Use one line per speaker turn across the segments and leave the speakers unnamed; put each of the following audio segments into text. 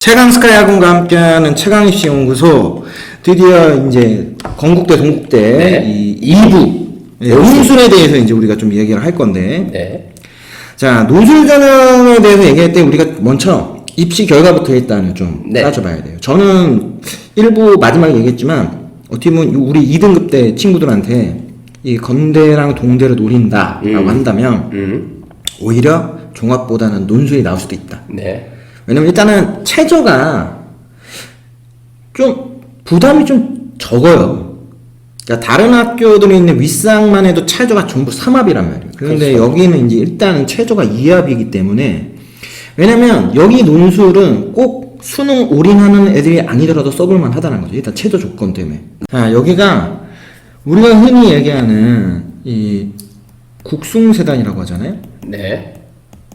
최강스카이 학원과 함께하는 최강입시 연구소 드디어 이제 건국대 동국대
네.
이 2부 논술에 대해서 이제 우리가 좀 얘기를 할 건데
네.
자 논술 전형에 대해서 얘기할 때 우리가 먼저 입시 결과부터 일단은 좀
네.
따져봐야 돼요. 저는 일부 마지막에 얘기했지만 어떻게 보면 우리 2등급 때 친구들한테 이 건대랑 동대를 노린다라고 한다면 오히려 종합보다는 논술이 나올 수도 있다.
네.
왜냐면 일단은 최저가 좀 부담이 좀 적어요. 그러니까 다른 학교들에 있는 윗상만 해도 최저가 전부 3합이란 말이에요. 그런데
그렇죠.
여기는 이제 일단은 최저가 2합이기 때문에 왜냐면 여기 논술은 꼭 수능 올인하는 애들이 아니더라도 써볼만 하다는 거죠. 일단 최저 조건 때문에. 자, 여기가 우리가 흔히 얘기하는 이 국숭세단이라고 하잖아요.
네.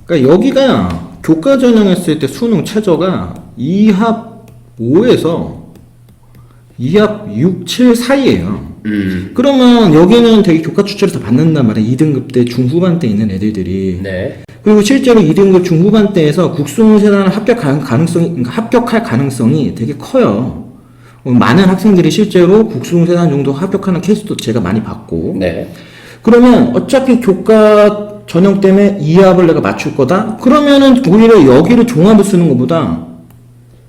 그러니까 여기가 교과 전형했을 때 수능 최저가 2합 5에서 2합 6, 7 사이에요. 그러면 여기는 되게 교과 추천을 다 받는단 말이에요. 2등급 때 중후반 때 있는 애들이.
네.
그리고 실제로 2등급 중후반 때에서 국수세단을 합격할 가능성이 되게 커요. 많은 학생들이 실제로 국수세단 정도 합격하는 케이스도 제가 많이 봤고.
네.
그러면 어차피 교과 전형 때문에 2합을 내가 맞출 거다? 그러면은 오히려 여기를 종합을 쓰는 것보다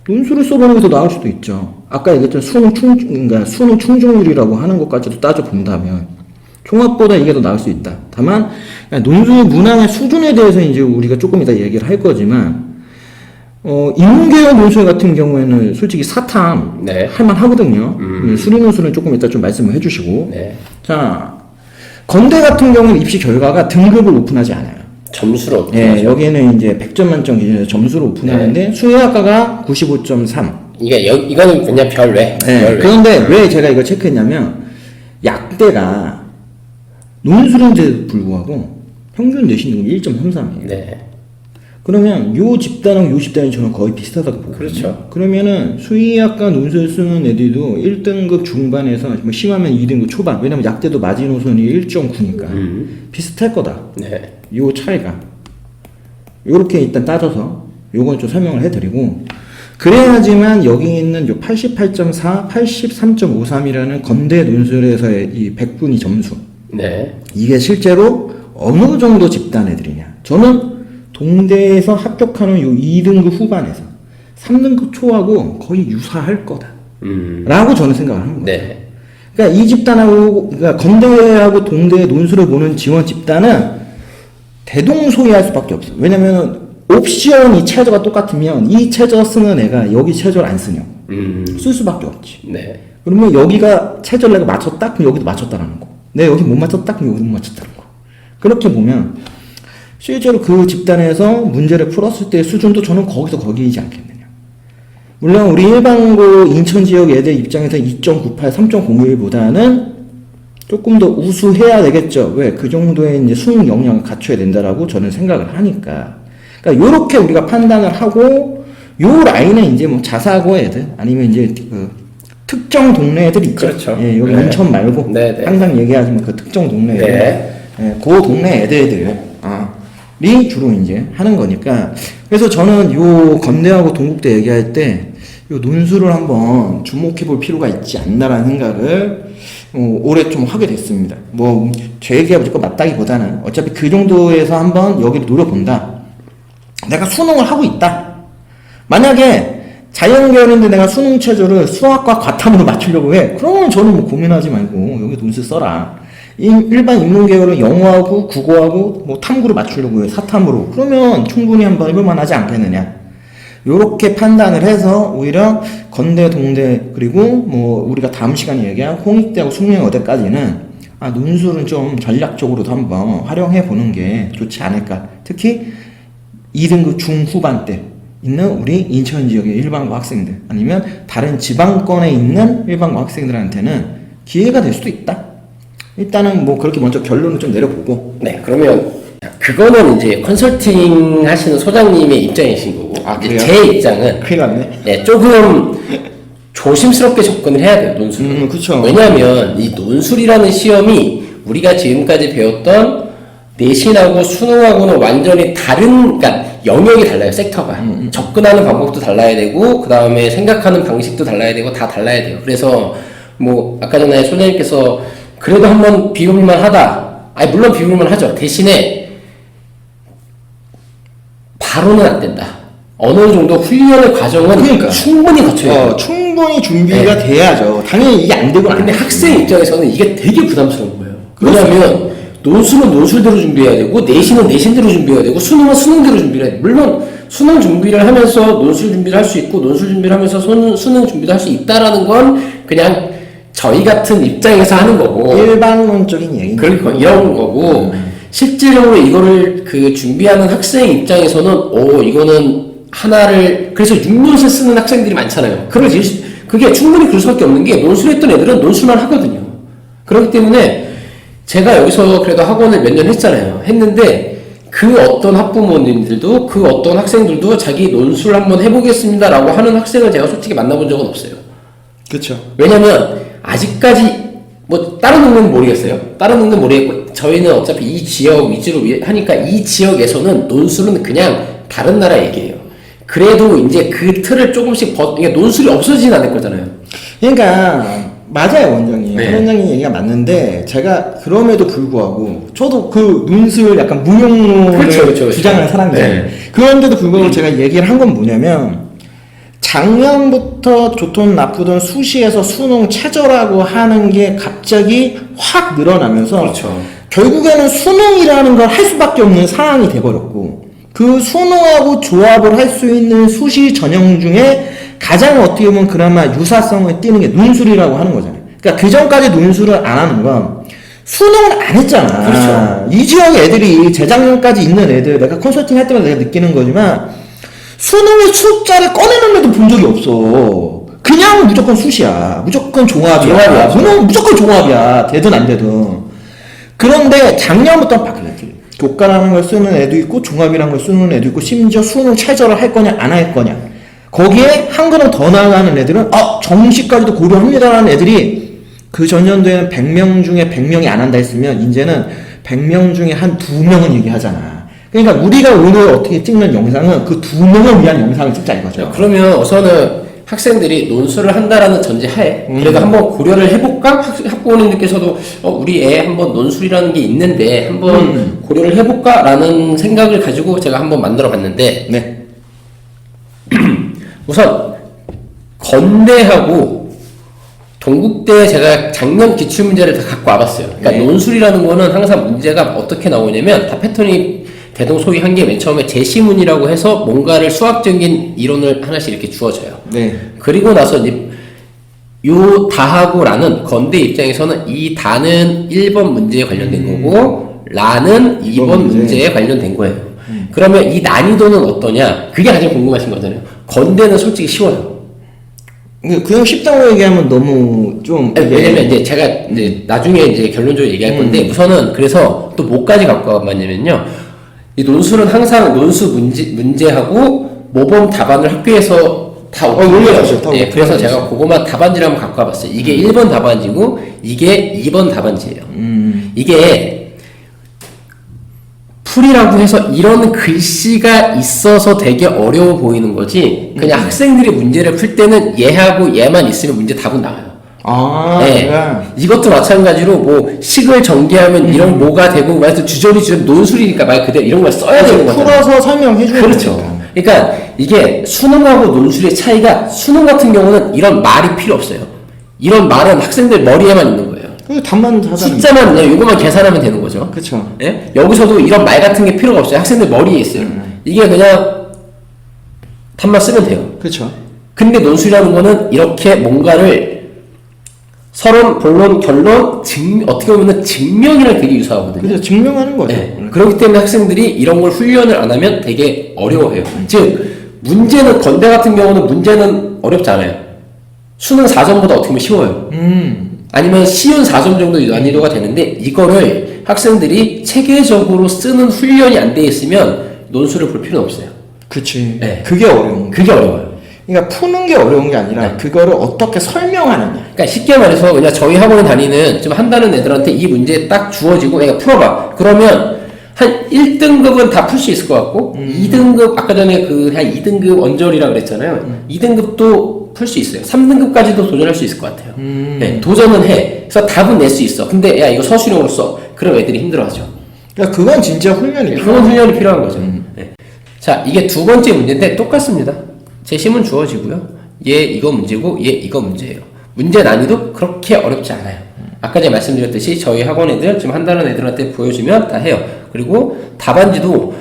논술을 써보는 게 더 나을 수도 있죠. 아까 얘기했던 그러니까 수능 충족률이라고 하는 것까지도 따져본다면 종합보다 이게 더 나을 수 있다. 다만 논술 문항의 수준에 대해서 이제 우리가 조금 이따 얘기를 할 거지만 인문계열 논술 같은 경우에는 솔직히 사탐
네.
할만하거든요. 수리 논술은 조금 이따 좀 말씀을 해주시고.
네.
자, 건대 같은 경우는 입시 결과가 등급을 오픈하지 않아요.
점수로.
예, 여기는 이제 100점 만점 기준에서 점수를 오픈하는데 수의학과가 95.3.
이거는 그냥 별외.
예,
별외.
그런데 왜 제가 이걸 체크했냐면 약대가 논술인데도 불구하고 평균 내신 등급이 1.33이에요.
네.
그러면 요 집단하고 요 집단이 저는 거의 비슷하다고 보거든요.
그렇죠.
그러면은 수의학과 논술 쓰는 애들도 1등급 중반에서 뭐 심하면 2등급 초반. 왜냐면 약대도 마지노선이 1.9니까 비슷할 거다.
네.
요 차이가 요렇게 일단 따져서 요건 좀 설명을 해드리고 그래야지만 여기 있는 요 88.4, 83.53이라는 건대 논술에서의 이 100분위 점수
네.
이게 실제로 어느 정도 집단 애들이냐. 저는 동대에서 합격하는 요 2등급 후반에서 3등급 초하고 거의 유사할 거다. 라고 저는 생각을 하는 거예요.
네.
그러니까 이 집단하고, 그러니까 건대하고 동대의 논술을 보는 지원 집단은 대동소이할 수밖에 없어요. 왜냐면 옵션이 최저가 똑같으면 이 최저 쓰는 애가 여기 최저를 안 쓰냐고. 쓸 수밖에 없지.
네.
그러면 여기가 최저를 내가 맞췄다? 그럼 여기도 맞췄다라는 거. 내가 여기 못 맞췄다? 그럼 여기도 못 맞췄다는 거. 그렇게 보면 실제로 그 집단에서 문제를 풀었을 때의 수준도 저는 거기서 거기이지 않겠느냐. 물론 우리 일반고 인천 지역 애들 입장에서 2.98, 3.01보다는 조금 더 우수해야 되겠죠. 왜? 그 정도의 이제 수능 역량을 갖춰야 된다라고 저는 생각을 하니까. 그러니까 요렇게 우리가 판단을 하고 요 라인은 이제 뭐 자사고 애들 아니면 이제 그 특정 동네 애들 있죠.
그렇죠.
예, 여기
네.
온천 말고
네, 네.
항상 얘기하지만 그 특정 동네 애들.
네.
예, 그 동네 애들이 주로 이제 하는 거니까. 그래서 저는 요 건대하고 동국대 얘기할 때 요 논술을 한번 주목해 볼 필요가 있지 않나라는 생각을 올해 좀 하게 됐습니다. 뭐 제 얘기가 무조건 맞다기보다는 어차피 그 정도에서 한번 여기를 노려본다. 내가 수능을 하고 있다. 만약에 자연계열인데 내가 수능 체조를 수학과 과탐으로 맞추려고 해. 그러면 저는 뭐 고민하지 말고 여기 논술 써라. 일반 인문계열은 영어하고 국어하고 뭐 탐구를 맞추려고 해. 사탐으로. 그러면 충분히 한번 해볼만 하지 않겠느냐. 요렇게 판단을 해서 오히려 건대, 동대 그리고 뭐 우리가 다음 시간에 얘기한 홍익대하고 숙명여대까지는 논술은 좀 전략적으로도 한번 활용해 보는 게 좋지 않을까. 특히 2등급 중후반 때 있는 우리 인천 지역의 일반고 학생들 아니면 다른 지방권에 있는 일반고 학생들한테는 기회가 될 수도 있다. 일단은 뭐 그렇게 먼저 결론을 좀 내려보고.
네. 그러면 그거는 이제 컨설팅 하시는 소장님의 입장이신 거고. 이제
그래요?
제 입장은
큰일 났네.
네, 조금 조심스럽게 접근을 해야 돼요, 논술.
그쵸.
왜냐하면 이 논술이라는 시험이 우리가 지금까지 배웠던 내신하고 수능하고는 완전히 다른, 그러니까 영역이 달라요, 섹터가. 접근하는 방법도 달라야 되고, 그 다음에 생각하는 방식도 달라야 되고, 다 달라야 돼요. 그래서, 뭐, 아까 전에 소장님께서 그래도 한번 비교볼만 하다. 아니, 물론 비교볼만 하죠. 대신에, 바로는 안 된다. 어느 정도 훈련의 과정은
그러니까.
충분히 거쳐야 돼요.
충분히 준비가 돼야죠. 당연히 이게 안 되고
근데 학생 입장에서는 이게 되게 부담스러운 거예요. 왜냐하면 논술은 논술대로 준비해야 되고 내신은 내신대로 준비해야 되고 수능은 수능대로 준비해야 돼. 물론 수능 준비를 하면서 논술 준비를 할 수 있고 논술 준비를 하면서 수능 준비도 할 수 있다라는 건 그냥 저희 같은 입장에서 하는 거고
일반론적인 얘기인
그러니까 이런 거고 실질적으로 이거를 그 준비하는 학생 입장에서는 이거는 하나를 그래서 6논술 쓰는 학생들이 많잖아요. 그게 충분히 그럴 수밖에 없는 게 논술했던 애들은 논술만 하거든요. 그렇기 때문에 제가 여기서 그래도 학원을 몇 년 했잖아요. 했는데 그 어떤 학부모님들도 그 어떤 학생들도 자기 논술 한번 해보겠습니다라고 하는 학생을 제가 솔직히 만나본 적은 없어요.
그렇죠.
왜냐면 아직까지 뭐 다른 동네는 모르겠어요. 다른 동네는 모르겠고 저희는 어차피 이 지역 위주로 하니까 이 지역에서는 논술은 그냥 다른 나라 얘기예요. 그래도 이제 그 틀을 조금씩 그러니까 논술이 없어지진 않을 거잖아요.
그러니까 맞아요, 원장님.
네.
원장님 얘기가 맞는데 제가 그럼에도 불구하고 저도 그 논술 약간 무용론을
그렇죠.
주장하는 사람이잖아요.
네.
그런데도 불구하고 제가 얘기를 한 건 뭐냐면 작년부터 좋든 나쁘든 수시에서 수능 최저라고 하는 게 갑자기 확 늘어나면서
그렇죠.
결국에는 수능이라는 걸 할 수밖에 없는 상황이 돼버렸고 그 수능하고 조합을 할 수 있는 수시 전형 중에 가장 어떻게 보면 그나마 유사성을 띠는 게 논술이라고 하는 거잖아요. 그러니까 그 전까지 논술을 안 하는 건 수능을 안 했잖아.
그렇죠.
이 지역 애들이 재작년까지 있는 애들 내가 컨설팅 할 때마다 내가 느끼는 거지만 수능의 숫자를 꺼내는 애도 본 적이 없어. 그냥 무조건 수시야. 무조건 종합이야. 무조건 종합이야. 되든 안 되든. 그런데 작년부터 바뀌었지. 교과라는 걸 쓰는 애도 있고 종합이라는 걸 쓰는 애도 있고 심지어 수능 최저를 할 거냐 안 할 거냐 거기에 한 걸음 더 나아가는 애들은 정시까지도 고려합니다라는 애들이 그 전년도에는 100명 중에 100명이 안 한다 했으면 이제는 100명 중에 한 2명은 얘기하잖아. 그러니까 우리가 오늘 어떻게 찍는 영상은 그 2명을 위한 영상을 찍자 이거죠.
그러면 우선은 학생들이 논술을 한다라는 전제하에 그래도 한번 고려를 해볼까? 학부모님들께서도 우리 애 한번 논술이라는 게 있는데 한번 고려를 해볼까? 라는 생각을 가지고 제가 한번 만들어 봤는데
네.
우선 건대하고 동국대 제가 작년 기출문제를 다 갖고 와봤어요. 그러니까
네.
논술이라는 거는 항상 문제가 어떻게 나오냐면 다 패턴이 대동소이 한 게 맨 처음에 제시문이라고 해서 뭔가를 수학적인 이론을 하나씩 이렇게 주어져요.
네.
그리고 나서 이제 요 다하고라는 건대 입장에서는 이 다는 1번 문제에 관련된 거고 라는 2번 문제에 관련된 거예요. 그러면 이 난이도는 어떠냐? 그게 가장 궁금하신 거잖아요. 건대는 솔직히 쉬워요.
그냥 쉽다고 얘기하면 너무 좀
왜냐면 이제 제가 이제 나중에 이제 결론적으로 얘기할 건데 우선은 그래서 또 뭐까지 갖고 와봤냐면요. 이 논술은 항상 논술 문제하고 모범 답안을 학교에서 다
올려주죠.
네, 그래서 제가 그거만 답안지를 한번 갖고 와봤어요. 이게 1번 답안지고 이게 2번 답안지예요. 이게 풀이라고 해서 이런 글씨가 있어서 되게 어려워 보이는 거지 그냥 학생들이 문제를 풀 때는 얘하고 얘만 있으면 문제 답은 나와요. 네. 이것도 마찬가지로 뭐 식을 전개하면 이런 뭐가 되고 말해서 주저리 논술이니까 말 그대로 이런 걸 써야 되는 거잖아요.
풀어서 설명해 주는
그렇죠. 그러니까 이게 수능하고 논술의 차이가 수능 같은 경우는 이런 말이 필요 없어요. 이런 말은 학생들 머리에만 있는 거예요.
그 답만 하자는
숫자만 그냥 요거만 계산하면 되는 거죠.
그렇죠.
예? 여기서도 이런 말 같은 게 필요가 없어요. 학생들 머리에 있어요. 이게 그냥 답만 쓰면 돼요.
그렇죠.
근데 논술이라는 거는 이렇게 뭔가를 서론, 본론, 결론, 어떻게 보면 증명이랑 되게 유사하거든요.
그죠. 증명하는 거죠.
네. 그렇기 때문에 학생들이 이런 걸 훈련을 안 하면 되게 어려워해요. 즉, 문제는, 건대 같은 경우는 문제는 어렵지 않아요. 수능 4점보다 어떻게 보면 쉬워요. 아니면 쉬운 4점 정도 난이도가 되는데, 이거를 학생들이 체계적으로 쓰는 훈련이 안 돼 있으면 논술을 볼 필요는 없어요.
그치.
네.
그게 어려운 거.
그게 어려워요.
그러니까 푸는 게 어려운 게 아니라
네.
그거를 어떻게 설명하느냐.
그러니까 쉽게 말해서 그냥 저희 학원에 다니는 좀 한다는 애들한테 이 문제 딱 주어지고 그러니까 풀어봐. 그러면 한 1등급은 다 풀 수 있을 것 같고 2등급 아까 전에 그 한 2등급 언저리라 그랬잖아요. 2등급도 풀 수 있어요. 3등급까지도 도전할 수 있을 것 같아요. 네, 도전은 해. 그래서 답은 낼 수 있어. 근데 야 이거 서술형으로 써. 그럼 애들이 힘들어하죠.
그러니까 그건 진짜 훈련이
그건 훈련이 필요한 거죠. 네. 자, 이게 두 번째 문제인데 똑같습니다. 제시문 주어지고요. 얘 이거 문제고 얘 이거 문제예요. 문제 난이도 그렇게 어렵지 않아요. 아까 제가 말씀드렸듯이 저희 학원 애들 지금 한다는 애들한테 보여주면 다 해요. 그리고 답안지도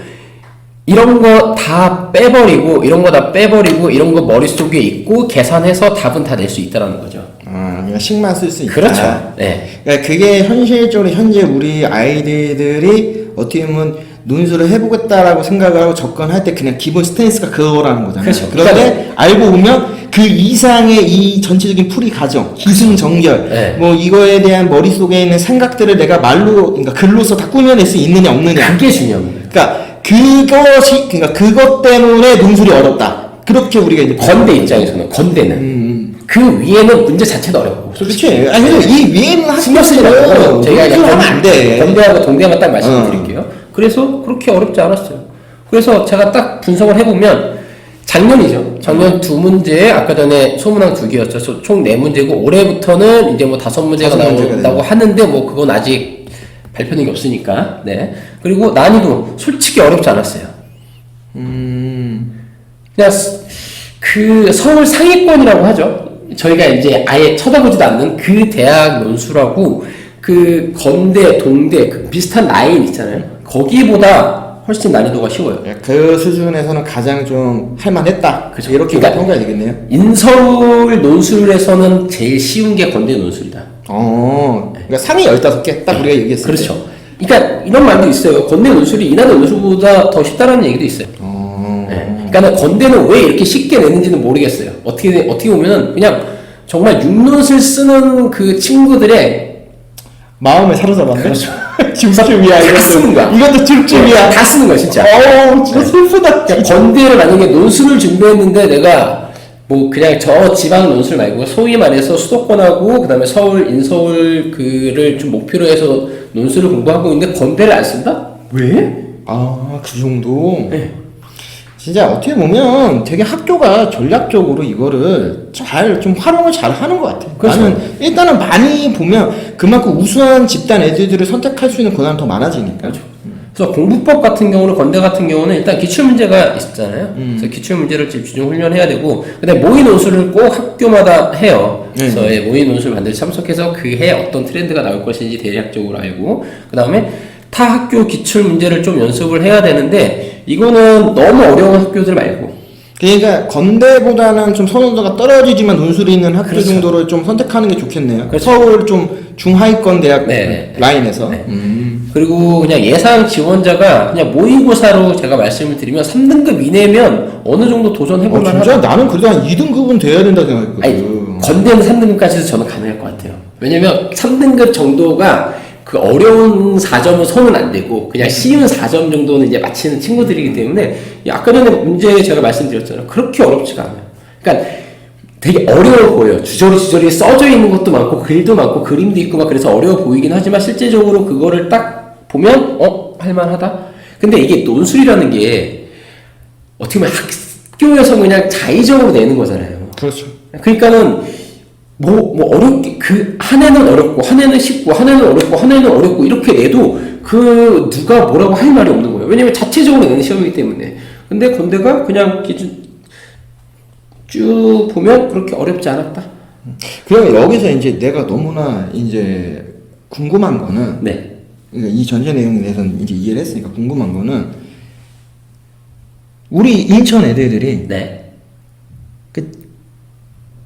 이런 거 다 빼버리고 이런 거 다 빼버리고 이런 거 머릿속에 있고 계산해서 답은 다 낼 수 있다라는 거죠.
아, 그냥 식만 쓸 수 있다.
그렇죠. 네.
그러니까 그게 현실적으로 현재 우리 아이들이 어떻게 보면 논술을 해보겠다라고 생각을 하고 접근할 때 그냥 기본 스탠스가 그거라는 거잖아요.
그렇죠.
그런데 알고 보면 그 이상의 이 전체적인 풀이 과정, 기승전결,
네.
뭐 이거에 대한 머릿속에 있는 생각들을 내가 말로, 그러니까 글로서 다 꾸며낼 수 있느냐 없느냐.
그게 중요합니다.
그러니까 그것이, 그러니까 그것 때문에 논술이 어렵다. 그렇게 우리가 이제
건대 입장에서는 건대는 그 위에는 문제 자체도 어렵고.
그렇지. 아니 근데 이 위에는
신경 쓰지 말고 저희가
논술을 하면 안 돼.
건대하고 동대만 딱 말씀드릴게요. 그래서 그렇게 어렵지 않았어요. 그래서 제가 딱 분석을 해보면 작년이죠. 작년 두 문제, 아까 전에 소문항 2개였죠. 총 4문제고 올해부터는 이제 뭐 5문제가
5문제가
나온다고 하는데 뭐 그건 아직 발표된 게 없으니까. 네. 그리고 난이도 솔직히 어렵지 않았어요. 그냥 그 서울 상위권이라고 하죠. 저희가 이제 아예 쳐다보지도 않는 그 대학 논술하고 그 건대, 동대 그 비슷한 라인 있잖아요. 거기보다 훨씬 난이도가 쉬워요.
그 수준에서는 가장 좀 할만했다.
그죠.
이렇게
그러니까
평가해야 되겠네요.
인서울 논술에서는 제일 쉬운 게 건대 논술이다.
그러니까 상위 15개 딱 우리가 얘기했어요.
그렇죠. 그러니까 이런 말도 있어요. 건대 논술이 이나대 논술보다 더 쉽다라는 얘기도 있어요. 네. 그러니까 건대는 왜 이렇게 쉽게 내는지는 모르겠어요. 어떻게 보면은 그냥 정말 육논술 쓰는 그 친구들의
마음에 사로잡았네.
그렇죠.
줍줍이야.
다 쓰는 거야.
이것도 줍줍이야.
다 쓰는 거야 진짜.
진짜 슬프다.
그러니까 건대를 만약에 논술을 준비했는데 내가 뭐 그냥 저 지방 논술 말고 소위 말해서 수도권하고 그다음에 서울 인서울 그를 좀 목표로 해서 논술을 공부하고 있는데 건대를 안 쓴다? 왜?
그 정도.
네.
진짜 어떻게 보면 되게 학교가 전략적으로 이거를 잘 좀 활용을 잘 하는 것 같아.
그렇죠.
나는 일단은 많이 보면 그만큼 우수한 집단 애들을 선택할 수 있는 권한이 더 많아지니까.
그렇죠. 그래서 공부법 같은 경우는 건대 같은 경우는 일단 기출 문제가 있잖아요. 그래서 기출 문제를 집중 훈련해야 되고, 그다음에 모의 논술을 꼭 학교마다 해요. 그래서 모의 논술 반드시 참석해서 그 해 어떤 트렌드가 나올 것인지 대략적으로 알고, 그다음에 타 학교 기출 문제를 좀 연습을 해야 되는데 이거는 너무 어려운 학교들 말고.
그러니까 건대보다는 좀 선호도가 떨어지지만 논술이 있는 학교
그렇죠.
정도를 좀 선택하는 게 좋겠네요.
그렇죠.
서울 좀 중하위권 대학
네.
라인에서.
네. 그리고 그냥 예상 지원자가 그냥 모의고사로 제가 말씀을 드리면 3등급 이내면 어느 정도 도전해볼 만하다.
진짜 나는 그래도 한 2등급은 돼야 된다 생각했거든.
아니, 건대는 3등급까지도 저는 가능할 것 같아요. 왜냐면 3등급 정도가 그 어려운 4점은 손은 안 되고 그냥 쉬운 4점 정도는 이제 맞히는 친구들이기 때문에 아까 전에 문제 제가 말씀드렸잖아요. 그렇게 어렵지가 않아요. 그러니까 되게 어려워 보여요. 주저리 써져 있는 것도 많고 글도 많고 그림도 있고 막 그래서 어려워 보이긴 하지만 실제적으로 그거를 딱 보면 할만하다. 근데 이게 논술이라는 게 어떻게 보면 학교에서 그냥 자의적으로 내는 거잖아요.
그렇죠.
그러니까는 어렵게 한 해는 어렵고 한 해는 쉽고 한 해는 어렵고 한 해는 어렵고 이렇게 내도 그 누가 뭐라고 할 말이 없는 거예요. 왜냐면 자체적으로 내는 시험이기 때문에. 근데 건대가 그냥 기준 쭉 보면 그렇게 어렵지 않았다.
그럼 여기서 이제 내가 너무나 이제 궁금한 거는
네.
그러니까 이 전체 내용에 대해서는 이제 이해를 했으니까 궁금한 거는 우리 인천 애들이
네.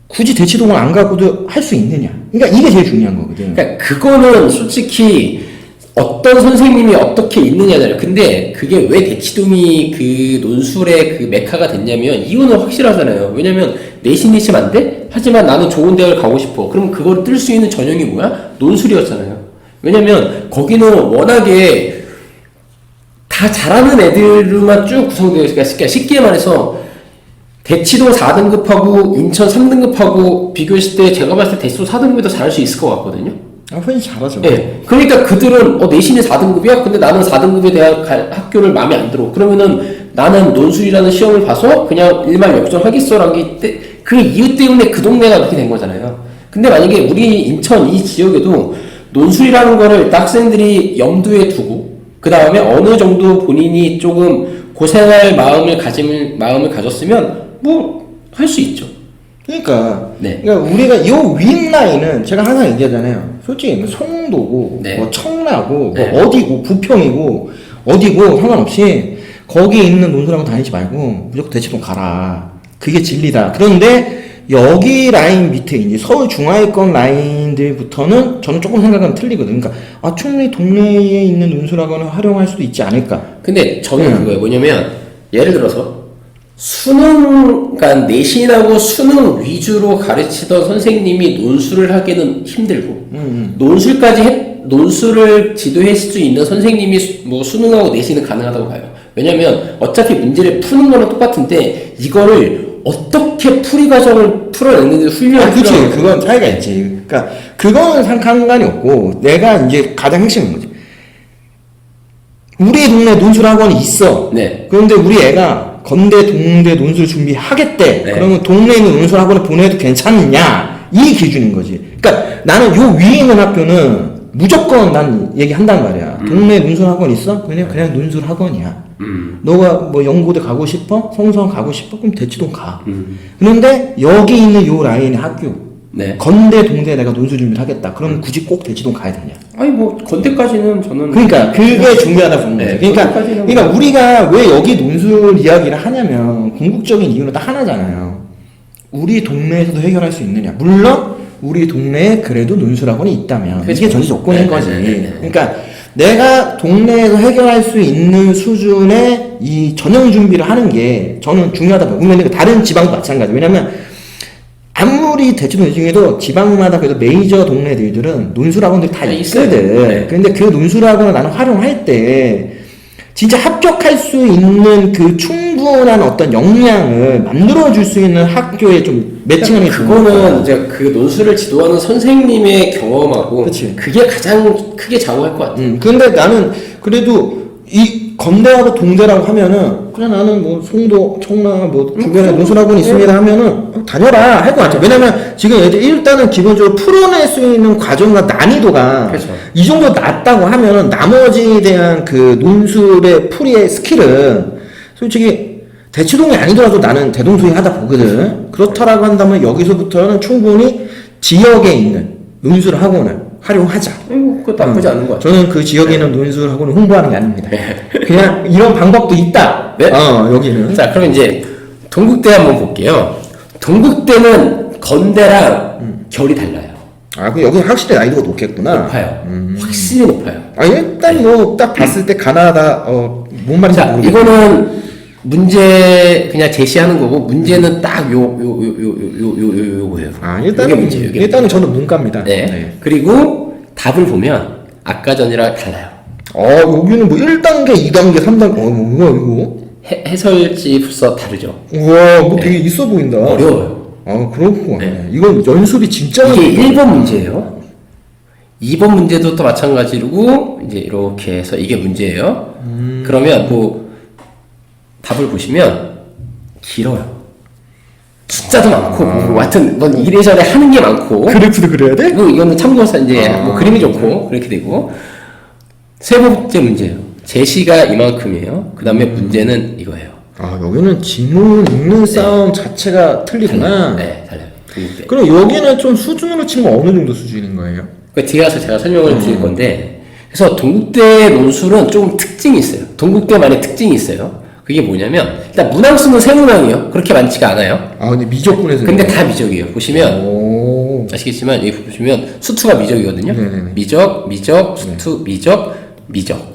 굳이 대치동을 안 가고도 할 수 있느냐. 그러니까 이게 제일 중요한 거거든.
그러니까 그거는 솔직히 어떤 선생님이 어떻게 있느냐잖아요. 근데 그게 왜 대치동이 그 논술의 그 메카가 됐냐면 이유는 확실하잖아요. 왜냐면 내신 안 돼? 하지만 나는 좋은 대학을 가고 싶어. 그럼 그걸 뜰 수 있는 전형이 뭐야? 논술이었잖아요. 왜냐면 거기는 워낙에 다 잘하는 애들만 쭉 구성되어 있으니까 쉽게 말해서 대치동 4등급하고 인천 3등급하고 비교했을 때 제가 봤을 때 대치동 4등급이 더 잘할 수 있을 것 같거든요.
훨씬 잘하죠.
네. 그러니까 그들은 내신이 4등급이야? 근데 나는 4등급에 대한 학교를 마음에 안 들어. 그러면은 나는 논술이라는 시험을 봐서 그냥 일반 역전 하겠어라는 게 그 이유 때문에 그 동네가 그렇게 된 거잖아요. 근데 만약에 우리 인천 이 지역에도 논술이라는 거를 학생들이 염두에 두고 그 다음에 어느 정도 본인이 조금 고생할 마음을 가졌으면 뭐 할 수 있죠.
그러니까,
네.
그러니까 우리가 요 윗 라인은 제가 항상 얘기하잖아요. 솔직히 뭐 송도고,
네.
뭐 청라고,
네.
뭐 어디고, 부평이고, 어디고 상관없이 거기에 있는 논술학원 다니지 말고 무조건 대치동 가라. 그게 진리다. 그런데 여기 라인 밑에 이제 서울 중하위권 라인들부터는 저는 조금 생각은 틀리거든요. 그러니까 충분히 동네에 있는 논술학원을 활용할 수도 있지 않을까.
근데 저는 그거예요. 뭐냐면 예를 들어서 수능, 그러니까 내신하고 수능 위주로 가르치던 선생님이 논술을 하기는 힘들고 논술을 지도할 수 있는 선생님이 뭐 수능하고 내신은 가능하다고 봐요. 왜냐면 어차피 문제를 푸는 거는 똑같은데 이거를 어떻게 풀이 과정을 풀어내는지 훈련을
그치. 그건 차이가 있지. 그러니까 그거는 상관이 없고 내가 이제 가장 핵심인 거지. 우리 동네 논술학원이 있어.
네.
그런데 우리 애가 건대, 동대 논술 준비하겠대.
네.
그러면 동네에 있는 논술학원에 보내도 괜찮느냐? 이 기준인 거지. 그러니까 나는 요 위에 있는 학교는 무조건 난 얘기한단 말이야. 동네에 논술학원 있어? 그냥 논술학원이야. 너가 뭐 연고대 가고 싶어? 성수원 가고 싶어? 그럼 대치동 가. 그런데 여기 있는 요 라인의 학교,
네.
건대, 동대 내가 논술 준비를 하겠다. 그럼 굳이 꼭 대치동 가야 되냐?
아니 뭐 건대까지는 저는
그러니까 그게 중요하다 보는 거지.
네,
그러니까 우리가 왜 여기 논술 이야기를 하냐면 궁극적인 이유는 딱 하나잖아요. 우리 동네에서도 해결할 수 있느냐? 물론 우리 동네에 그래도 논술학원이 있다면
그렇죠.
이게 전제 조건인
네,
거지.
네, 네, 네.
그러니까 내가 동네에서 해결할 수 있는 수준의 이 전형 준비를 하는 게 저는 중요하다고 봐요. 물론 다른 지방도 마찬가지. 왜냐면 아무리 대치동 중에도 지방마다 그래도 메이저 동네들은 논술학원들이 다 있거든.
네.
근데 그 논술학원을 나는 활용할 때 진짜 합격할 수 있는 그 충분한 어떤 역량을 만들어줄 수 있는 학교에 좀 매칭하는 게 좋은 거야.
그거는 이제 그 논술을 지도하는 선생님의 경험하고
그치.
그게 가장 크게 작용할 것 같아요.
근데 나는 그래도 이 건대하고 동대라고 하면은 그냥 나는 뭐 송도, 청라 뭐 주변에 논술학원이 있습니다 하면은 다녀라 할 것 같아. 왜냐면 지금 애들 일단은 기본적으로 풀어낼 수 있는 과정과 난이도가
그렇죠.
이 정도 낮다고 하면은 나머지에 대한 그 논술의 풀이의 스킬은 솔직히 대치동이 아니더라도 나는 대동소이 하다 보거든. 그렇다라고 한다면 여기서부터는 충분히 지역에 있는 논술학원을 활용하자.
그거 나쁘지 않은 것 같아요.
저는 그 지역에 있는 논술학원을 홍보하는 게 아닙니다. 그냥 이런 방법도 있다.
네.
여기는.
자, 그럼 이제 동국대 한번 볼게요. 동국대는 건대랑 결이 달라요.
그 여기 확실히 난이도가 높겠구나.
높아요. 확실히 높아요.
일단 뭐 딱 봤을 때 가나다 뭔 말인지
자,
모르겠어.
이거는 문제 그냥 제시하는 거고 문제는 딱 요거예요.
일단은
이게 문제예요. 이게
일단은 저는 문과입니다.
네. 그리고 답을 보면 아까 전이랑 달라요.
여기는 뭐 1단계, 2단계, 3단계 뭐야 이거?
해설지 풀서 다르죠.
우와, 뭐 되게 있어 보인다.
어려워요.
그렇구나.
네.
이건 연습이 진짜
이게
많이
1번 문제예요. 2번 문제도 또 마찬가지고 이제 이렇게 해서 이게 문제예요. 그러면 뭐 답을 보시면 길어요. 숫자도 많고 뭐 하여튼 넌 이래저래 하는 게 많고
그래프도 그려야 돼?
그리고 이거는 참고서 이제 뭐 그림이 좋고 그렇게 되고 세 번째 문제예요. 제시가 이만큼이에요. 그 다음에 문제는 이거예요.
여기는 지문 읽는 싸움 자체가 틀리구나.
네, 달라요. 동국대.
그럼 여기는 좀 수준으로 치면 어느 정도 수준인 거예요?
그 뒤에 가서 제가 설명을 드릴 건데 그래서 동국대 논술은 좀 특징이 있어요. 동국대만의 특징이 있어요. 그게 뭐냐면 일단 문항수는 세 문항이에요. 그렇게 많지가 않아요.
근데 미적분에서
근데 다 미적이에요. 보시면
오.
아시겠지만 여기 보시면 수투가 미적이거든요.
네네네.
미적, 수투, 미적, 미적.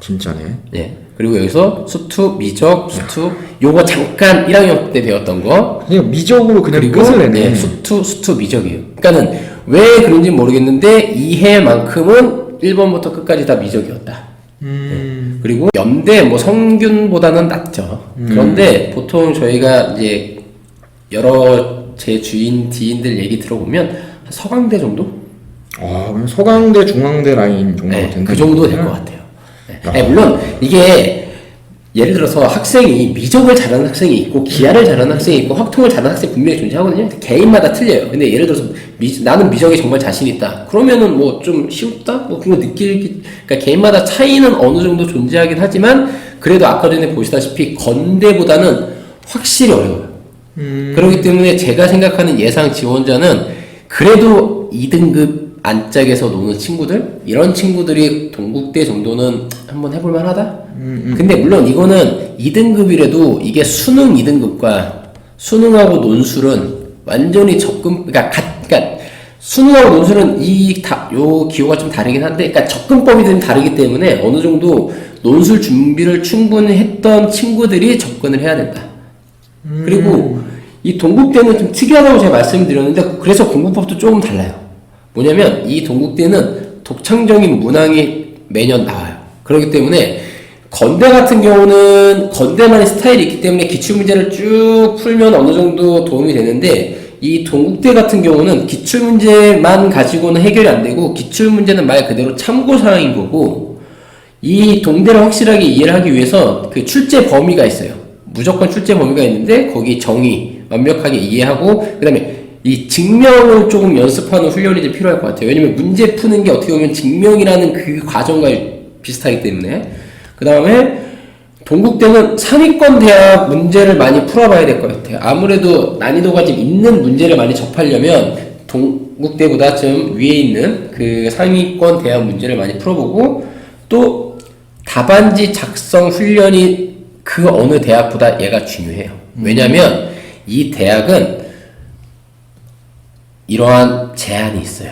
진짜네.
네. 그리고 여기서 수투, 미적, 수투. 요거 잠깐 1학년 때 배웠던 거.
그냥 미적으로 그냥
그리고
끝을 내네.
네, 수투, 미적이에요. 그러니까는 왜 그런지 모르겠는데 이 해만큼은 1번부터 끝까지 다 미적이었다. 네. 그리고 연대 뭐 성균보다는 낫죠. 그런데 보통 저희가 이제 여러 제 지인들 얘기 들어보면 서강대 정도?
그럼 서강대, 중앙대 라인 정도
네,
된다.
그 정도 될 것 같아요. 네. 아니, 물론 이게 예를 들어서 학생이 미적을 잘하는 학생이 있고 기하를 잘하는 학생이 있고 확통을 잘하는 학생이 분명히 존재하거든요. 개인마다 틀려요. 근데 예를 들어서 나는 미적에 정말 자신 있다. 그러면은 뭐 좀 쉬웠다? 뭐 그거 그러니까 개인마다 차이는 어느 정도 존재하긴 하지만 그래도 아까 전에 보시다시피 건대보다는 확실히 어려워요. 그렇기 때문에 제가 생각하는 예상 지원자는 그래도 2등급 안짝에서 노는 친구들, 이런 친구들이 동국대 정도는 한번 해볼 만하다? 근데 물론 이거는 2등급이라도 이게 수능 2등급과 수능하고 논술은 완전히 그러니까 수능하고 논술은 요 기호가 좀 다르긴 한데, 그러니까 접근법이 좀 다르기 때문에 어느 정도 논술 준비를 충분히 했던 친구들이 접근을 해야 된다. 그리고 이 동국대는 좀 특이하다고 제가 말씀드렸는데, 그래서 공부법도 조금 달라요. 뭐냐면 이 동국대는 독창적인 문항이 매년 나와요. 그렇기 때문에 건대 같은 경우는 건대만의 스타일이 있기 때문에 기출문제를 쭉 풀면 어느 정도 도움이 되는데, 이 동국대 같은 경우는 기출문제만 가지고는 해결이 안 되고 기출문제는 말 그대로 참고사항인 거고, 이 동대를 확실하게 이해를 하기 위해서 그 출제 범위가 있어요. 무조건 출제 범위가 있는데 거기 정의 완벽하게 이해하고, 그 다음에 이 증명을 조금 연습하는 훈련이 좀 필요할 것 같아요. 왜냐면 문제 푸는 게 어떻게 보면 증명이라는 그 과정과 비슷하기 때문에. 그 다음에 동국대는 상위권 대학 문제를 많이 풀어봐야 될 것 같아요. 아무래도 난이도가 좀 있는 문제를 많이 접하려면 동국대보다 좀 위에 있는 그 상위권 대학 문제를 많이 풀어보고, 또 답안지 작성 훈련이 그 어느 대학보다 얘가 중요해요. 왜냐면 이 대학은 이러한 제한이 있어요.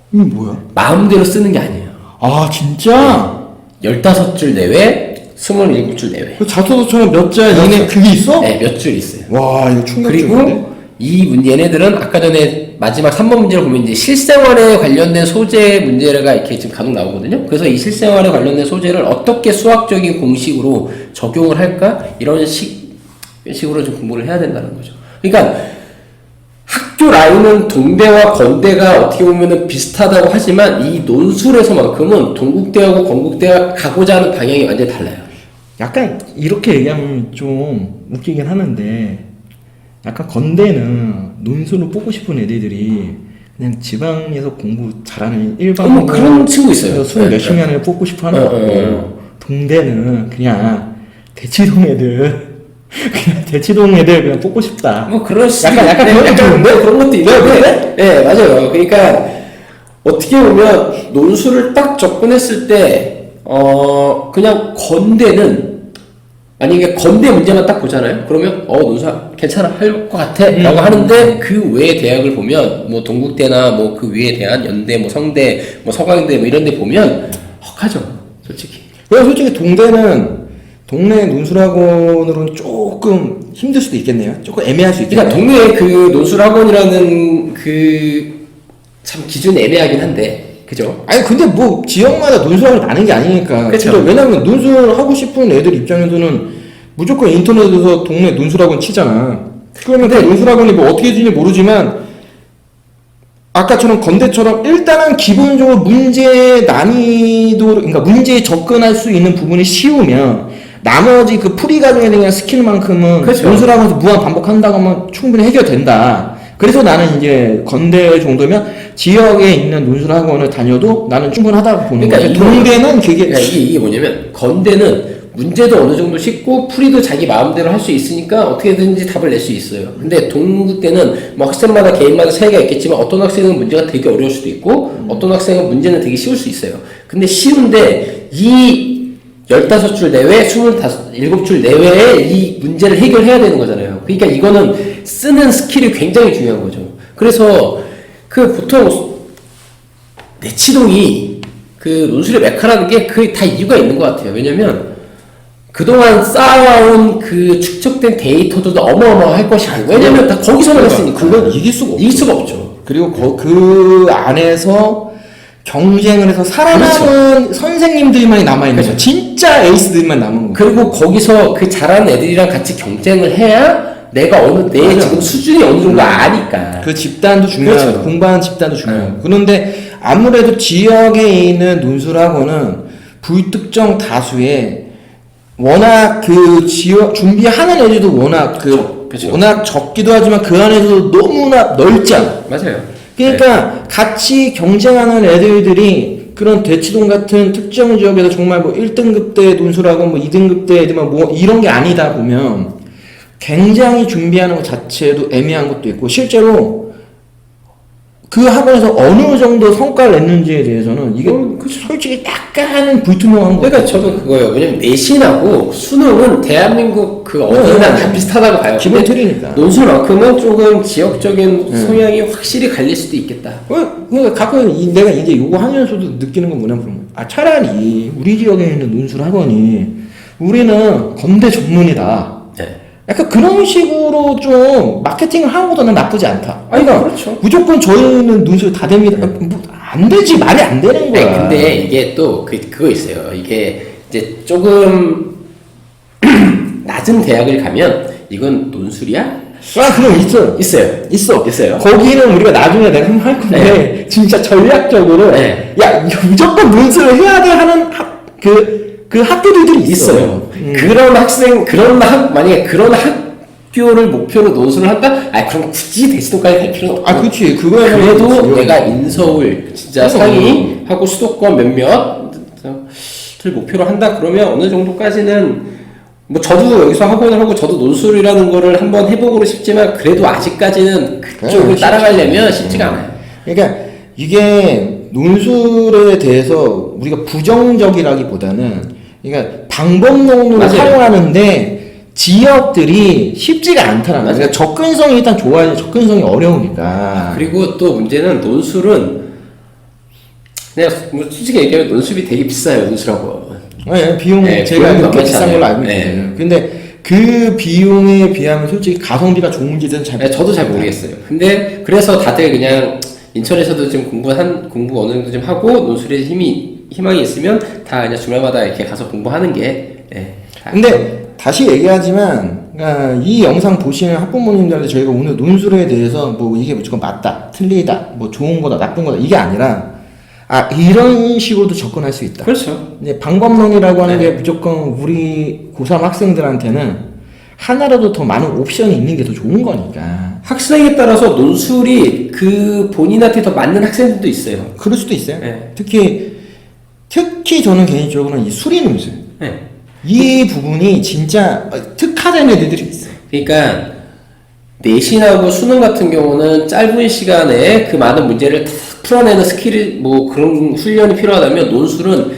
뭐야?
마음대로 쓰는 게 아니에요.
아, 진짜?
15줄 내외, 27줄 내외.
그 자소서처럼 몇 자 이내 그게 있어?
네, 몇 줄 있어요.
와, 이거 충격적인데?
그리고 얘네들은 아까 전에 마지막 3번 문제를 보면 이제 실생활에 관련된 소재 문제가 이렇게 지금 간혹 나오거든요. 그래서 이 실생활에 관련된 소재를 어떻게 수학적인 공식으로 적용을 할까? 이런 식으로 좀 공부를 해야 된다는 거죠. 그러니까 학교 라인은 동대와 건대가 어떻게 보면은 비슷하다고 하지만 이 논술에서만큼은 동국대하고 건국대가 가고자 하는 방향이 완전히 달라요.
약간 이렇게 얘기하면 좀 웃기긴 하는데, 약간 건대는 논술을 뽑고 싶은 애들이 그냥 지방에서 공부 잘하는 일반
그런 친구 있어요.
수능 열심히 하는 애 뽑고 싶어 하는 거고, 동대는 그냥 대치동 애들 그냥 대치동 애들 그냥 뽑고 싶다.
뭐 그런
약간 그런 것도 있는데?
그런 것도 있는데, 네, 맞아요. 그러니까 어떻게 보면 논술을 딱 접근했을 때 그냥 건대는, 만약에 건대 문제만 딱 보잖아요. 그러면 논술 괜찮아 할 것 같아 라고 하는데, 그 외의 대학을 보면 뭐 동국대나 뭐 그 위에 대한 연대, 뭐 성대, 뭐 서강대 뭐 이런 데 보면 헉하죠, 솔직히.
그래서 솔직히 동대는 동네 논술학원으로는 조금 힘들 수도 있겠네요. 조금 애매할 수 있겠네요.
그러니까 동네에 그 논술학원이라는 그 참 기준이 애매하긴 한데, 그죠?
아니 근데 뭐 지역마다 논술학원이 많은 게 아니니까.
그쵸.
근데 왜냐면 논술 하고 싶은 애들 입장에서는 무조건 인터넷에서 동네 논술학원 치잖아. 그러면 그 논술학원이 뭐 어떻게 해주는지 모르지만, 아까처럼 건대처럼 일단은 기본적으로 문제 난이도, 그러니까 문제에 접근할 수 있는 부분이 쉬우면 나머지 그 풀이 과정에 대한 스킬만큼은
그렇죠.
논술학원에서 무한 반복한다고 하면 충분히 해결된다. 그래서 나는 이제 건대 정도면 지역에 있는 논술학원을 다녀도 나는 충분하다고 보는
그러니까
거예요. 동대는 그게
그러니까 이게 뭐냐면, 건대는 문제도 어느 정도 쉽고 풀이도 자기 마음대로 할 수 있으니까 어떻게든지 답을 낼 수 있어요. 근데 동국대는 뭐 학생마다 개인마다 차이가 있겠지만 어떤 학생은 문제가 되게 어려울 수도 있고 어떤 학생은 문제는 되게 쉬울 수 있어요. 근데 쉬운데 이 15줄 내외, 27줄 내외에 이 문제를 해결해야 되는 거잖아요. 그러니까 이거는 쓰는 스킬이 굉장히 중요한 거죠. 그래서 그 보통 내치동이 그 논술의 메카라는 게 그 다 이유가 있는 것 같아요. 왜냐면 그동안 쌓아온 그 축적된 데이터도 어마어마할 것이고, 왜냐면 다 거기서만 했으니까.
그건 이길 수가 없죠.
이길 수가 없죠.
그리고 그 안에서 경쟁을 해서 살아남은 선생님들만이 남아있는 거죠. 진짜 에이스들만 남은 거예요.
그리고 거기서 그 잘하는 애들이랑 같이 경쟁을 해야 내가 내
맞아.
지금 수준이 어느 정도 아니까.
그 집단도 중요하고
그렇죠.
공부하는 집단도 중요하고 그런데 아무래도 지역에 있는 논술학원은 불특정 다수의 워낙 그 지역 준비하는 애들도 워낙
그쵸.
워낙 적기도 하지만 그 안에서도 너무나 넓잖아.
맞아요.
그러니까 같이 경쟁하는 애들이 그런 대치동 같은 특정 지역에서 정말 뭐 1등급 대 논술학원 뭐 2등급 대 애들만 뭐 이런 게 아니다 보면 굉장히 준비하는 것 자체도 애매한 것도 있고 실제로 그 학원에서 어느 정도 성과를 냈는지에 대해서는 이게 솔직히 약간 불투명한 거.
그러니까 저도 그거예요. 왜냐면 내신하고 수능은 대한민국 그 어디나 다 비슷하다고 봐요.
기본
근데
틀이니까.
논술만큼은 조금 지역적인 성향이 확실히 갈릴 수도 있겠다.
그러니까 가끔 내가 이제 요거 하면서도 느끼는 건 뭐냐면 차라리 우리 지역에 있는 논술 학원이 우리는 건대 전문이다.
네.
약간 그런 식으로 좀 마케팅을 하는 것도 난 나쁘지 않다.
아니,
그러니까
그렇죠.
무조건 저희는 논술 다 됩니다. 뭐 안 되지, 말이 안 되는 거야.
아니, 근데 이게 또 그거 있어요. 이게 이제 조금 낮은 대학을 가면 이건 논술이야?
그럼 있어요.
있어요.
거기는 우리가 나중에 내가 한번 할 건데, 진짜 전략적으로,
네.
야, 이거 무조건 논술을 해야 돼 하는 그 학교들이 있어요.
만약에 그런 학교를 목표로 논술을 한다? 그럼 굳이 대치동까지 갈 필요는 없고.
그치. 그거야말로
그래도
지금.
내가 인서울, 진짜 상위하고 수도권 몇몇을 목표로 한다? 그러면 어느 정도까지는 뭐 저도 여기서 학원을 하고 저도 논술이라는 거를 한번 해보고 싶지만 그래도 아직까지는 그쪽을 따라가려면 쉽지가 않아요.
그러니까 이게 논술에 대해서 우리가 부정적이라기보다는 그러니까 방법론으로
맞아요.
활용하는데 지역들이 쉽지가 않더라고요. 그러니까 접근성이 일단 좋아야 접근성이 어려우니까.
그리고 또 문제는 논술은 내가 뭐 솔직히 얘기하면 논술이 되게 비싸요. 논술하고.
비용
네,
제가
비용도
그렇게 비싼 걸로 알고
네.
있거든요. 근데 그 비용에 비하면 솔직히 가성비가 좋은지는 잘
저도 잘 모르겠어요. 근데 그래서 다들 그냥 인천에서도 지금 공부 어느 정도 좀 하고 논술에 희망이 있으면 다 그냥 주말마다 이렇게 가서 공부하는 게.
근데 다시 얘기하지만 그러니까 이 영상 보시는 학부모님들한테 저희가 오늘 논술에 대해서 뭐 이게 무조건 맞다, 틀리다, 뭐 좋은 거다, 나쁜 거다 이게 아니라 이런 식으로도 접근할 수 있다.
그렇죠.
근데 방법론이라고 하는
네.
게 무조건 우리 고3 학생들한테는 하나라도 더 많은 옵션이 있는 게 더 좋은 거니까.
학생에 따라서 논술이 그 본인한테 더 맞는 학생들도 있어요.
그럴 수도 있어요.
네.
특히 저는 개인적으로는 이 수리 논술.
네.
이 부분이 진짜 특화된 애들이 있어요.
그러니까 내신하고 수능 같은 경우는 짧은 시간에 그 많은 문제를 다 풀어내는 스킬이 뭐 그런 훈련이 필요하다면 논술은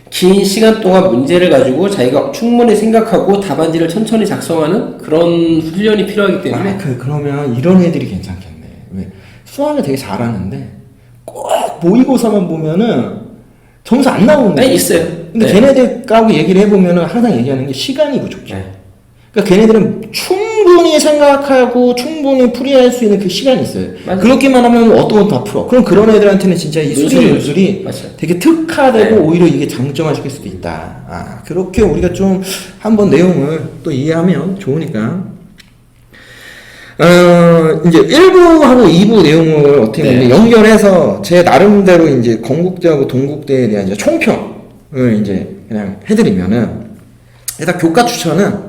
긴 시간 동안 문제를 가지고 자기가 충분히 생각하고 답안지를 천천히 작성하는 그런 훈련이 필요하기 때문에
그러면 이런 애들이 괜찮겠네. 왜? 수학을 되게 잘하는데 꼭 모의고사만 보면은 점수 안 나오는
네, 있어요.
근데
네.
걔네들하고 얘기를 해보면은 항상 얘기하는 게 시간이 부족해.
네.
그러니까 걔네들은 충분히 생각하고 충분히 풀이할 수 있는 그 시간이 있어요.
맞아요.
그렇게만 하면 어떤 건 다 풀어. 그럼 그런 애들한테는 진짜 이 수리 논술이
맞아요.
되게 특화되고
네.
오히려 이게 장점화시킬 수도 있다. 그렇게 우리가 좀 한번 내용을 또 이해하면 좋으니까. 이제 1부하고 2부 내용을 어떻게 보면
네.
연결해서 제 나름대로 이제 건국대하고 동국대에 대한 이제 총평을 이제 그냥 해드리면은 일단 교과 추천은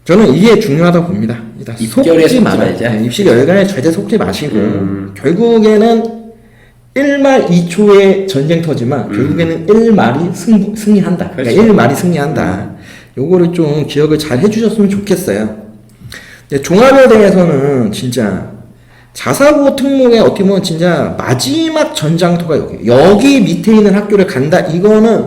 저는 이게 중요하다고 봅니다. 일단
입결에 속지
말아요.
말자.
입시 열간에 절대 속지 마시고 결국에는 1말 2초의 전쟁터지만 결국에는 1말이 승리한다.
그렇죠.
그러니까 1말이 승리한다. 요거를 좀 기억을 잘 해주셨으면 좋겠어요. 종합에 대해서는 진짜 자사고 특목에 어떻게 보면 진짜 마지막 전장터가 여기 밑에 있는 학교를 간다. 이거는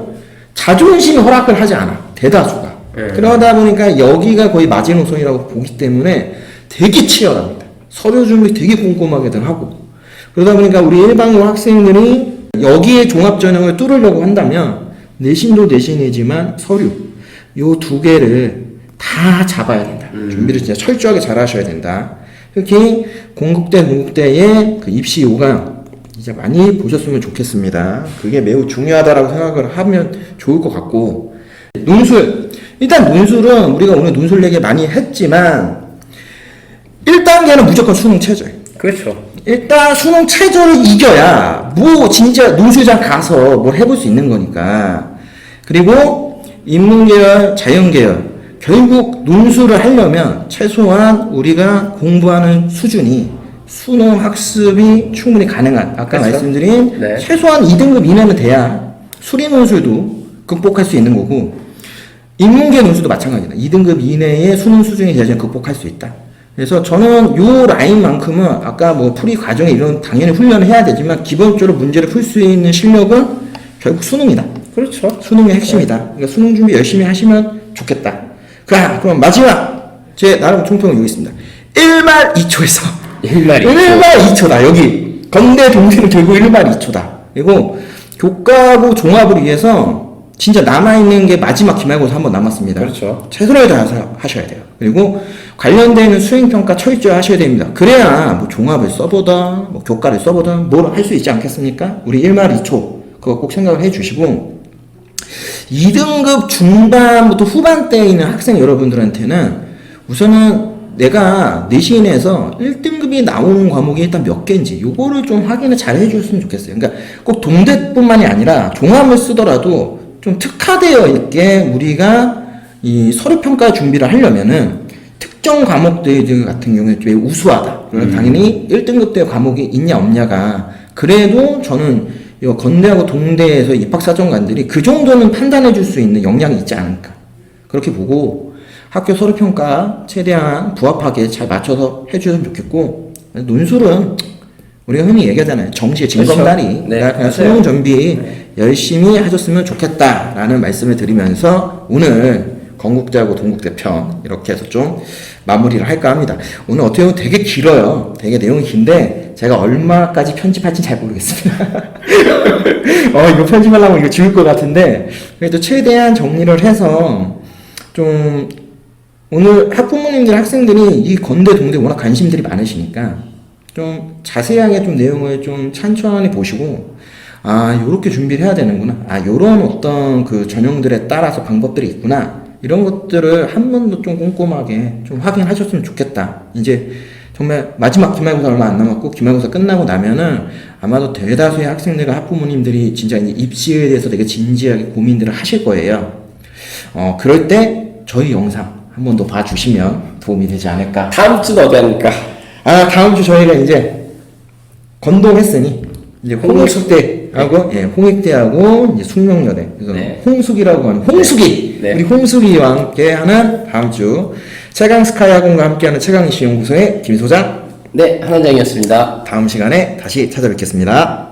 자존심이 허락을 하지 않아. 대다수가. 그러다 보니까 여기가 거의 마지노선이라고 보기 때문에 되게 치열합니다. 서류 준비 되게 꼼꼼하게들 하고. 그러다 보니까 우리 일반고 학생들이 여기에 종합전형을 뚫으려고 한다면 내신도 내신이지만 서류 요 두 개를 다 잡아야 된다. 준비를 진짜 철저하게 잘 하셔야 된다. 특히 공국대, 동국대의 그 입시 요강 이제 많이 보셨으면 좋겠습니다. 그게 매우 중요하다라고 생각을 하면 좋을 것 같고 논술. 일단 논술은 우리가 오늘 논술 얘기 많이 했지만 1단계는 무조건 수능 최저예요.
그렇죠.
일단 수능 최저를 이겨야 뭐 진짜 논술장 가서 뭘 해볼 수 있는 거니까. 그리고 인문계열, 자연계열 결국 논술을 하려면 최소한 우리가 공부하는 수준이 수능 학습이 충분히 가능한 아까
그렇죠.
말씀드린
네.
최소한 2등급 이내는 돼야 수리 논술도 극복할 수 있는 거고 인문계 논술도 마찬가지다. 2등급 이내의 수능 수준이 돼야 극복할 수 있다. 그래서 저는 요 라인만큼은 아까 뭐 풀이 과정에 이런 당연히 훈련을 해야 되지만 기본적으로 문제를 풀 수 있는 실력은 결국 수능이다.
그렇죠.
수능의 핵심이다. 그러니까 수능 준비 열심히 하시면 좋겠다. 그럼 마지막 제 나름 총평은 여기 있습니다. 1말 2초에서
1말 2초.
1말 2초다. 여기 건대 동대는 결국 1말 2초다. 그리고 교과부 종합을 위해서 진짜 남아있는 게 마지막 기말고사 한 번 남았습니다.
그렇죠.
최선을 다해서 하셔야 돼요. 그리고 관련되는 수행평가 철저히 하셔야 됩니다. 그래야 뭐 종합을 써보다, 뭐 교과를 써보다, 뭘 할 수 있지 않겠습니까? 우리 1말 2초. 그거 꼭 생각을 해 주시고, 2등급 중반부터 후반대에 있는 학생 여러분들한테는 우선은 내가 내신에서 1등급이 나오는 과목이 일단 몇 개인지 요거를 좀 확인을 잘 해줬으면 좋겠어요. 그러니까 꼭 동대뿐만이 아니라 종합을 쓰더라도 좀 특화되어 있게 우리가 이 서류평가 준비를 하려면은 특정 과목들 같은 경우에 좀 우수하다. 그러면 당연히 1등급대 과목이 있냐 없냐가 그래도 저는 이 건대하고 동대에서 입학사정관들이 그 정도는 판단해 줄 수 있는 역량이 있지 않을까. 그렇게 보고 학교 서류평가 최대한 부합하게 잘 맞춰서 해주셨으면 좋겠고, 논술은 우리가 흔히 얘기하잖아요. 정시의 징검다리.
그렇죠. 네,
그러니까 그냥
맞아요.
수능 준비 열심히 하셨으면 좋겠다라는 말씀을 드리면서 오늘 건국대하고 동국대 편 이렇게 해서 좀 마무리를 할까 합니다. 오늘 어떻게 보면 되게 길어요. 되게 내용이 긴데 제가 얼마까지 편집할지 잘 모르겠습니다. 이거 편집하려면 이거 지울 것 같은데 그래도 최대한 정리를 해서 좀 오늘 학부모님들 학생들이 이 건대 동대 워낙 관심들이 많으시니까 좀 자세하게 좀 내용을 좀 천천히 보시고 요렇게 준비를 해야 되는구나. 요런 어떤 그 전형들에 따라서 방법들이 있구나. 이런 것들을 한 번 더 좀 꼼꼼하게 좀 확인하셨으면 좋겠다. 이제 정말 마지막 기말고사 얼마 안 남았고 기말고사 끝나고 나면은 아마도 대다수의 학생들과 학부모님들이 진짜 이제 입시에 대해서 되게 진지하게 고민들을 하실 거예요. 그럴 때 저희 영상 한 번 더 봐주시면 도움이 되지 않을까.
다음 주는 어디 합니까?
다음 주 저희가 이제 건동했으니 이제 홍익대하고 홍익대하고 이제 숙명여대 그래서
네.
홍숙이라고 하는 홍숙이
네.
우리 홍숙이와 함께하는 다음 주 최강 스카이 학원과 함께하는 최강 이슈 연구소의 김 소장
네, 한원장이었습니다.
다음 시간에 다시 찾아뵙겠습니다.